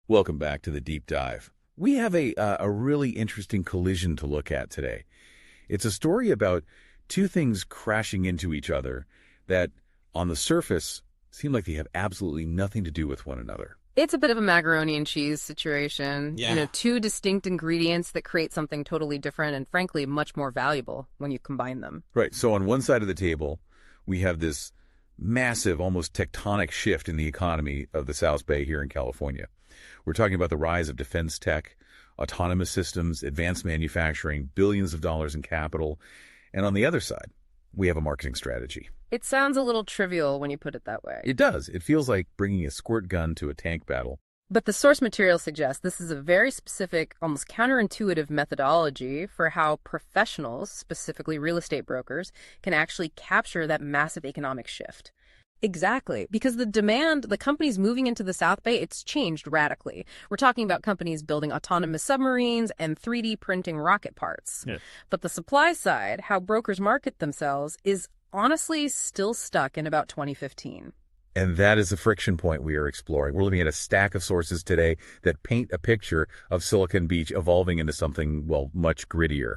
Welcome back to the Deep Dive. We have a really interesting collision to look at today. It's a story about two things crashing into each other that, on the surface, seem like they have absolutely nothing to do with one another. It's a bit of a macaroni and cheese situation. Yeah. Two distinct ingredients that create something totally different and, frankly, much more valuable when you combine them. Right, so on one side of the table, we have this massive, almost tectonic shift in the economy of the South Bay here in California. We're talking about the rise of defense tech, autonomous systems, advanced manufacturing, billions of dollars in capital. And on the other side, we have a marketing strategy. It sounds a little trivial when you put it that way. It does. It feels like bringing a squirt gun to a tank battle. But the source material suggests this is a very specific, almost counterintuitive methodology for how professionals, specifically real estate brokers, can actually capture that massive economic shift. Exactly, because the companies moving into the South Bay, it's changed radically. We're talking about companies building autonomous submarines and 3D printing rocket parts. Yeah. But the supply side, how brokers market themselves, is honestly still stuck in about 2015. And that is the friction point we are exploring. We're looking at a stack of sources today that paint a picture of Silicon Beach evolving into something, well, much grittier.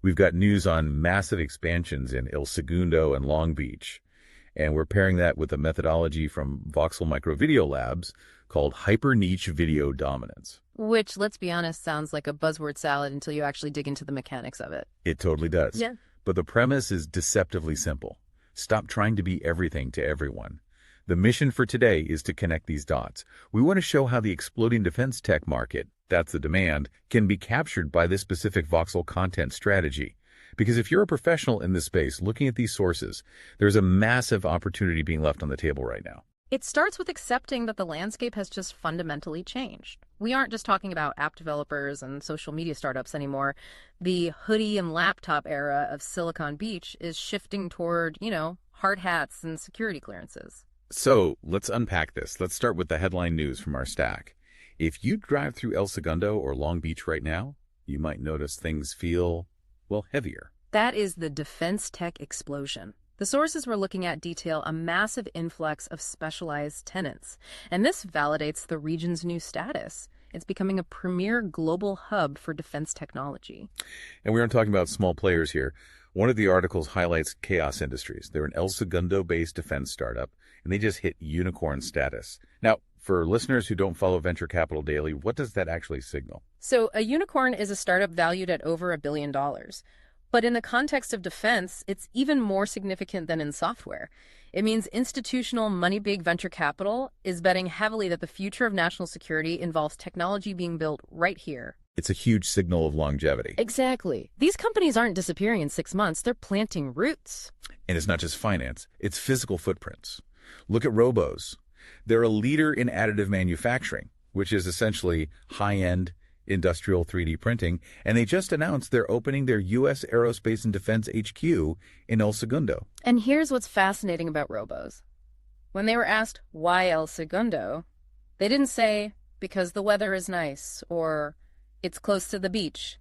We've got news on massive expansions in El Segundo and Long Beach. And we're pairing that with a methodology from Voxel Microvideo Labs called hyper-niche video dominance. Which, let's be honest, sounds like a buzzword salad until you actually dig into the mechanics of it. It totally does. Yeah. But the premise is deceptively simple. Stop trying to be everything to everyone. The mission for today is to connect these dots. We want to show how the exploding defense tech market, that's the demand, can be captured by this specific Voxel content strategy. Because if you're a professional in this space looking at these sources, there's a massive opportunity being left on the table right now. It starts with accepting that the landscape has just fundamentally changed. We aren't just talking about app developers and social media startups anymore. The hoodie and laptop era of Silicon Beach is shifting toward, hard hats and security clearances. So let's unpack this. Let's start with the headline news from our stack. If you drive through El Segundo or Long Beach right now, you might notice things feel, well, heavier. That is the defense tech explosion. The sources we're looking at detail a massive influx of specialized tenants, and this validates the region's new status. It's becoming a premier global hub for defense technology. And we aren't talking about small players here. One of the articles highlights Chaos Industries. They're an El Segundo-based defense startup, and they just hit unicorn status. Now, for listeners who don't follow venture capital daily, what does that actually signal? So a unicorn is a startup valued at over $1 billion. But in the context of defense, it's even more significant than in software. It means institutional money-big venture capital is betting heavily that the future of national security involves technology being built right here. It's a huge signal of longevity. Exactly. These companies aren't disappearing in 6 months. They're planting roots. And it's not just finance. It's physical footprints. Look at Robos. They're a leader in additive manufacturing, which is essentially high-end industrial 3D printing, and they just announced they're opening their U.S. Aerospace and Defense HQ in El Segundo. And here's what's fascinating about Robos. When they were asked why El Segundo, they didn't say, because the weather is nice, or it's close to the beach.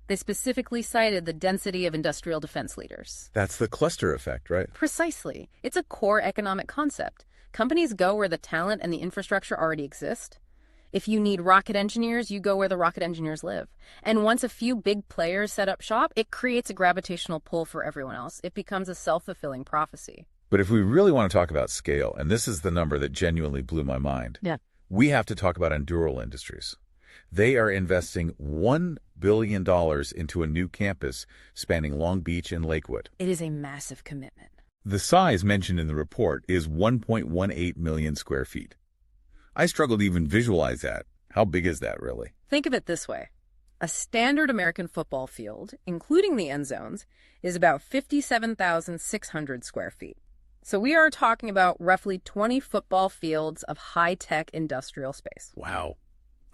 They specifically cited the density of industrial defense leaders. That's the cluster effect, right? Precisely. It's a core economic concept. Companies go where the talent and the infrastructure already exist. If you need rocket engineers, you go where the rocket engineers live. And once a few big players set up shop, it creates a gravitational pull for everyone else. It becomes a self-fulfilling prophecy. But if we really want to talk about scale, and this is the number that genuinely blew my mind, we have to talk about Endural Industries. They are investing $1 billion into a new campus spanning Long Beach and Lakewood. It is a massive commitment. The size mentioned in the report is 1.18 million square feet. I struggle to even visualize that. How big is that, really? Think of it this way. A standard American football field, including the end zones, is about 57,600 square feet. So we are talking about roughly 20 football fields of high-tech industrial space. Wow.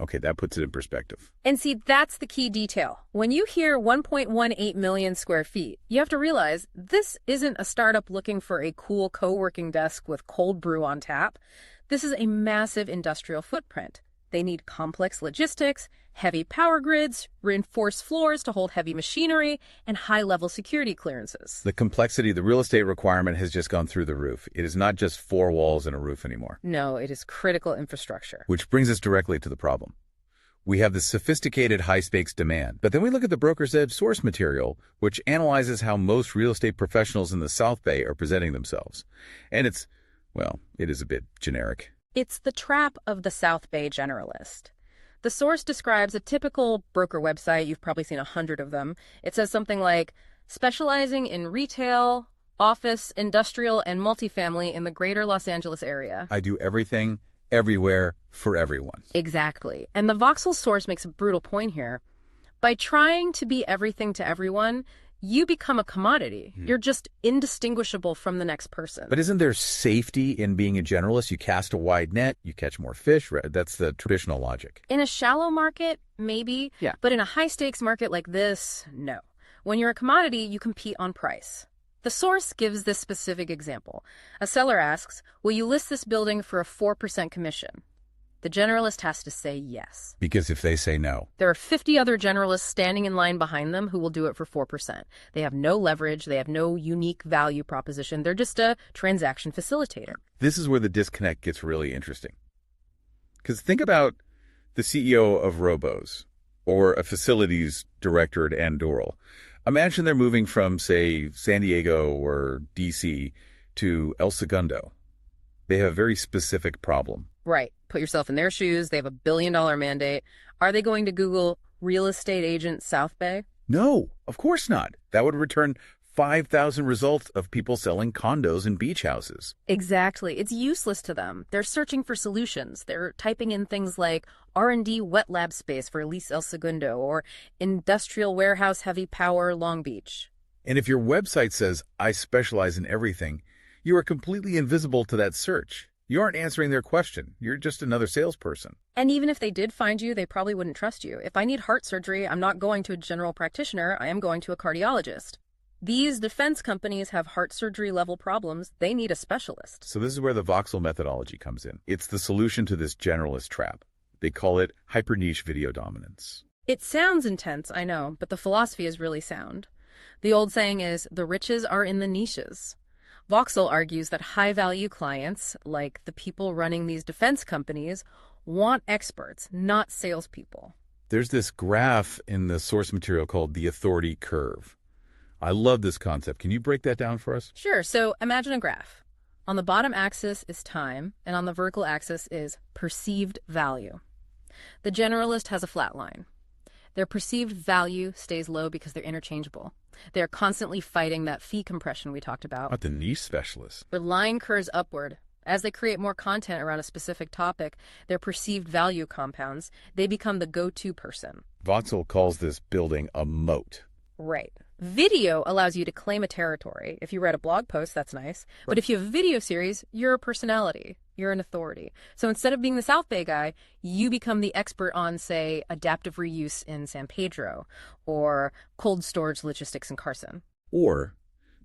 Okay, that puts it in perspective. And see, that's the key detail. When you hear 1.18 million square feet, you have to realize this isn't a startup looking for a cool co-working desk with cold brew on tap. This is a massive industrial footprint. They need complex logistics, heavy power grids, reinforced floors to hold heavy machinery, and high-level security clearances. The complexity, the real estate requirement has just gone through the roof. It is not just four walls and a roof anymore. No, it is critical infrastructure. Which brings us directly to the problem. We have the sophisticated high-stakes demand, but then we look at the broker's edge source material, which analyzes how most real estate professionals in the South Bay are presenting themselves. And it is a bit generic. It's the trap of the South Bay generalist. The source describes a typical broker website. You've probably seen 100 of them. It says something like, specializing in retail, office, industrial, and multifamily in the greater Los Angeles area. I do everything, everywhere, for everyone. Exactly. And the Voxel source makes a brutal point here. By trying to be everything to everyone, you become a commodity. You're just indistinguishable from the next person. But isn't there safety in being a generalist? You cast a wide net, you catch more fish. Right? That's the traditional logic. In a shallow market, maybe. Yeah. But in a high-stakes market like this, no. When you're a commodity, you compete on price. The source gives this specific example. A seller asks, will you list this building for a 4% commission? The generalist has to say yes. Because if they say no, there are 50 other generalists standing in line behind them who will do it for 4%. They have no leverage. They have no unique value proposition. They're just a transaction facilitator. This is where the disconnect gets really interesting. Because think about the CEO of Robos or a facilities director at Andorral. Imagine they're moving from, say, San Diego or D.C. to El Segundo. They have a very specific problem. Right. Put yourself in their shoes. They have $1 billion mandate. Are they going to Google real estate agent South Bay? No, of course not. That would return 5,000 results of people selling condos and beach houses. Exactly. It's useless to them. They're searching for solutions. They're typing in things like R&D wet lab space for lease El Segundo or industrial warehouse heavy power Long Beach. And if your website says, I specialize in everything, you are completely invisible to that search. You aren't answering their question. You're just another salesperson. And even if they did find you, they probably wouldn't trust you. If I need heart surgery, I'm not going to a general practitioner. I am going to a cardiologist. These defense companies have heart surgery level problems. They need a specialist. So this is where the Voxel methodology comes in. It's the solution to this generalist trap. They call it hyper-niche video dominance. It sounds intense, I know, but the philosophy is really sound. The old saying is, the riches are in the niches. Voxel argues that high-value clients, like the people running these defense companies, want experts, not salespeople. There's this graph in the source material called the authority curve. I love this concept. Can you break that down for us? Sure. So imagine a graph. On the bottom axis is time, and on the vertical axis is perceived value. The generalist has a flat line. Their perceived value stays low because they're interchangeable. They're constantly fighting that fee compression we talked about. Not the niche specialist. The line curves upward. As they create more content around a specific topic, their perceived value compounds. They become the go-to person. Voxel calls this building a moat. Right. Video allows you to claim a territory. If you read a blog post, that's nice. But if you have a video series, you're a personality. You're an authority. So instead of being the South Bay guy, you become the expert on, say, adaptive reuse in San Pedro or cold storage logistics in Carson. Or,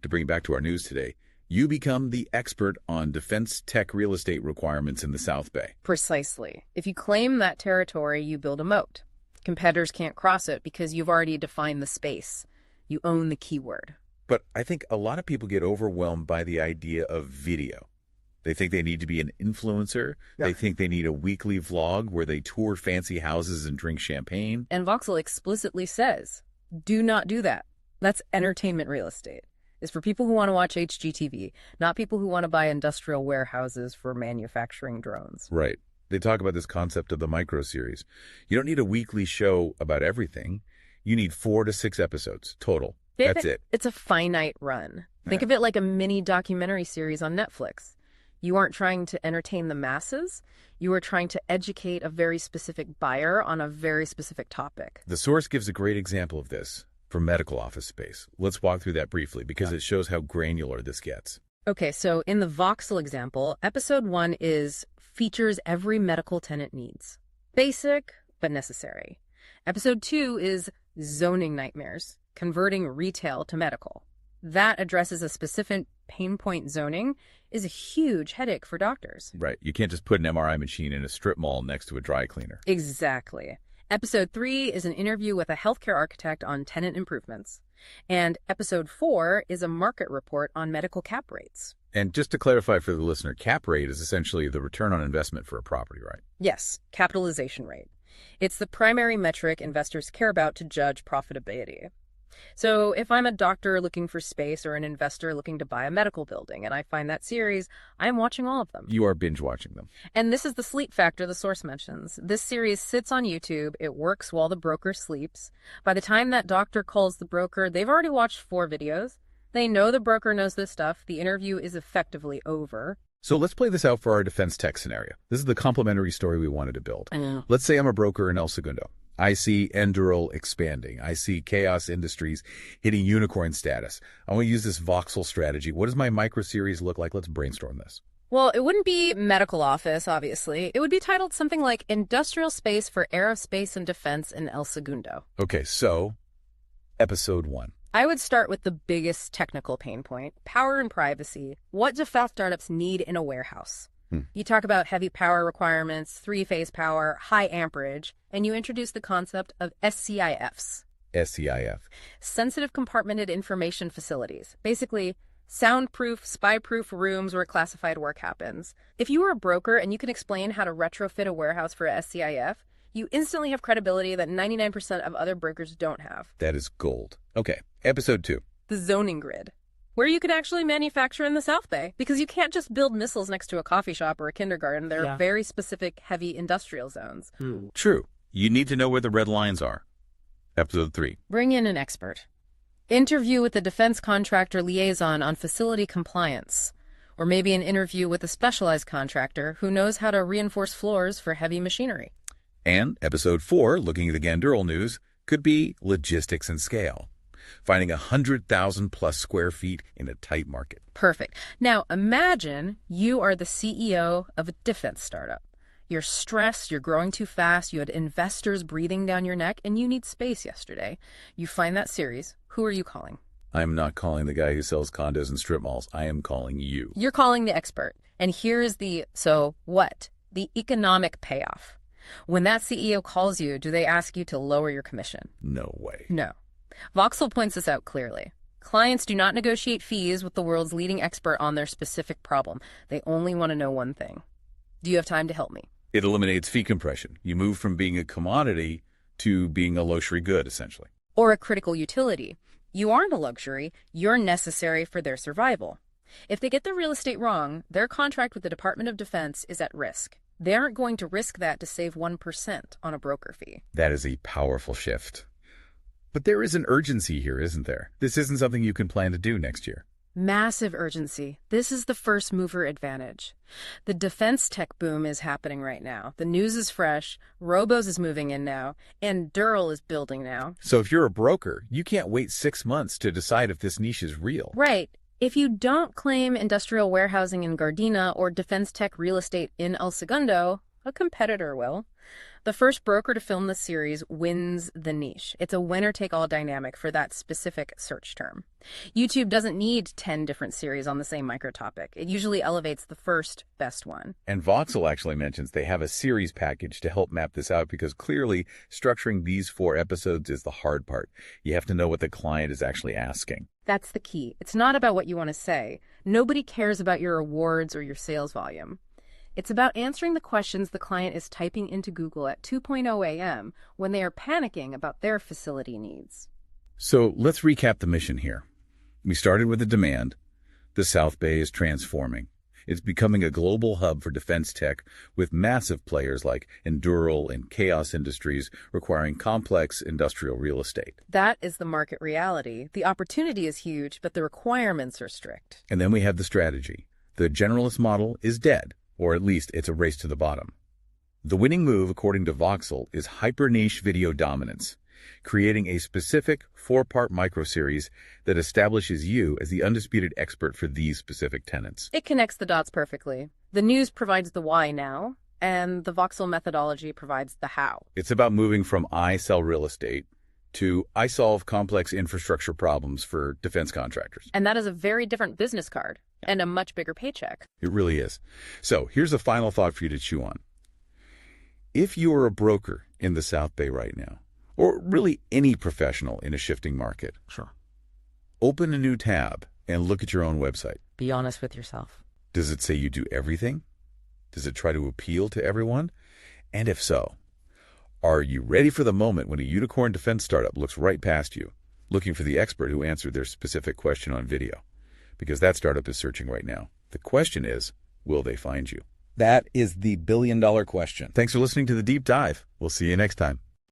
to bring it back to our news today, you become the expert on defense tech real estate requirements in the South Bay. Precisely. If you claim that territory, you build a moat. Competitors can't cross it because you've already defined the space. You own the keyword. But I think a lot of people get overwhelmed by the idea of video. They think they need to be an influencer. Yeah. They think they need a weekly vlog where they tour fancy houses and drink champagne. And Voxel explicitly says, do not do that. That's entertainment real estate. It's for people who want to watch HGTV, not people who want to buy industrial warehouses for manufacturing drones. Right. They talk about this concept of the micro series. You don't need a weekly show about everything. You need 4 to 6 episodes total. That's it. It's a finite run. Think of it like a mini documentary series on Netflix. You aren't trying to entertain the masses. You are trying to educate a very specific buyer on a very specific topic. The source gives a great example of this for medical office space. Let's walk through that briefly because it shows how granular this gets. Okay, so in the Voxel example, episode 1 features every medical tenant needs. Basic, but necessary. Episode 2 is zoning nightmares, converting retail to medical. That addresses a specific pain point zoning is a huge headache for doctors. Right. You can't just put an MRI machine in a strip mall next to a dry cleaner. Exactly. Episode 3 is an interview with a healthcare architect on tenant improvements. And episode 4 is a market report on medical cap rates. And just to clarify for the listener, cap rate is essentially the return on investment for a property, right? Yes, capitalization rate. It's the primary metric investors care about to judge profitability. So if I'm a doctor looking for space or an investor looking to buy a medical building and I find that series, I'm watching all of them. You are binge watching them. And this is the sleep factor the source mentions. This series sits on YouTube. It works while the broker sleeps. By the time that doctor calls the broker, they've already watched 4 videos. They know the broker knows this stuff. The interview is effectively over. So let's play this out for our defense tech scenario. This is the complementary story we wanted to build. Let's say I'm a broker in El Segundo. I see Endural expanding. I see Chaos Industries hitting unicorn status. I want to use this Voxel strategy. What does my micro-series look like? Let's brainstorm this. Well, it wouldn't be medical office, obviously. It would be titled something like Industrial Space for Aerospace and Defense in El Segundo. Okay, so episode 1. I would start with the biggest technical pain point, power and privacy. What do fast startups need in a warehouse? You talk about heavy power requirements, 3-phase power, high amperage, and you introduce the concept of SCIFs. SCIF. Sensitive Compartmented Information Facilities. Basically, soundproof, spy-proof rooms where classified work happens. If you were a broker and you can explain how to retrofit a warehouse for SCIF, you instantly have credibility that 99% of other brokers don't have. That is gold. Okay, episode 2. The zoning grid, where you can actually manufacture in the South Bay, because you can't just build missiles next to a coffee shop or a kindergarten. There are very specific heavy industrial zones. True. You need to know where the red lines are. Episode 3. Bring in an expert. Interview with the defense contractor liaison on facility compliance. Or maybe an interview with a specialized contractor who knows how to reinforce floors for heavy machinery. And episode 4, looking at the Gandural news, could be logistics and scale. Finding 100,000 plus square feet in a tight market. Perfect. Now imagine you are the CEO of a defense startup. You're stressed, you're growing too fast, you had investors breathing down your neck, and you need space yesterday. You find that series. Who are you calling? I'm not calling the guy who sells condos and strip malls. I am calling you. You're calling the expert. And here's the, so what? The economic payoff. When that CEO calls you, do they ask you to lower your commission? No way. No. Voxel points this out clearly. Clients do not negotiate fees with the world's leading expert on their specific problem. They only want to know one thing. Do you have time to help me? It eliminates fee compression. You move from being a commodity to being a luxury good, essentially. Or a critical utility. You aren't a luxury. You're necessary for their survival. If they get the real estate wrong, their contract with the Department of Defense is at risk. They aren't going to risk that to save 1% on a broker fee. That is a powerful shift. But there is an urgency here, isn't there? This isn't something you can plan to do next year. Massive urgency. This is the first mover advantage. The defense tech boom is happening right now. The news is fresh. Robos is moving in now. And Dural is building now. So if you're a broker, you can't wait 6 months to decide if this niche is real. Right. If you don't claim industrial warehousing in Gardena or defense tech real estate in El Segundo, a competitor will. The first broker to film this series wins the niche. It's a winner-take-all dynamic for that specific search term. YouTube doesn't need 10 different series on the same microtopic. It usually elevates the first best one. And Voxel actually mentions they have a series package to help map this out because clearly structuring these 4 episodes is the hard part. You have to know what the client is actually asking. That's the key. It's not about what you want to say. Nobody cares about your awards or your sales volume. It's about answering the questions the client is typing into Google at 2:00 a.m. when they are panicking about their facility needs. So let's recap the mission here. We started with the demand. The South Bay is transforming. It's becoming a global hub for defense tech with massive players like Endural and Chaos Industries requiring complex industrial real estate. That is the market reality. The opportunity is huge, but the requirements are strict. And then we have the strategy. The generalist model is dead. Or at least it's a race to the bottom. The winning move, according to Voxel, is hyper-niche video dominance, creating a specific 4-part microseries that establishes you as the undisputed expert for these specific tenants. It connects the dots perfectly. The news provides the why now, and the Voxel methodology provides the how. It's about moving from I sell real estate to I solve complex infrastructure problems for defense contractors. And that is a very different business card and a much bigger paycheck. It really is. So here's a final thought for you to chew on. If you are a broker in the South Bay right now, or really any professional in a shifting market, Sure. open a new tab and look at your own website. Be honest with yourself. Does it say you do everything? Does it try to appeal to everyone? And if so, are you ready for the moment when a unicorn defense startup looks right past you, looking for the expert who answered their specific question on video? Because that startup is searching right now. The question is, will they find you? That is the billion-dollar question. Thanks for listening to The Deep Dive. We'll see you next time.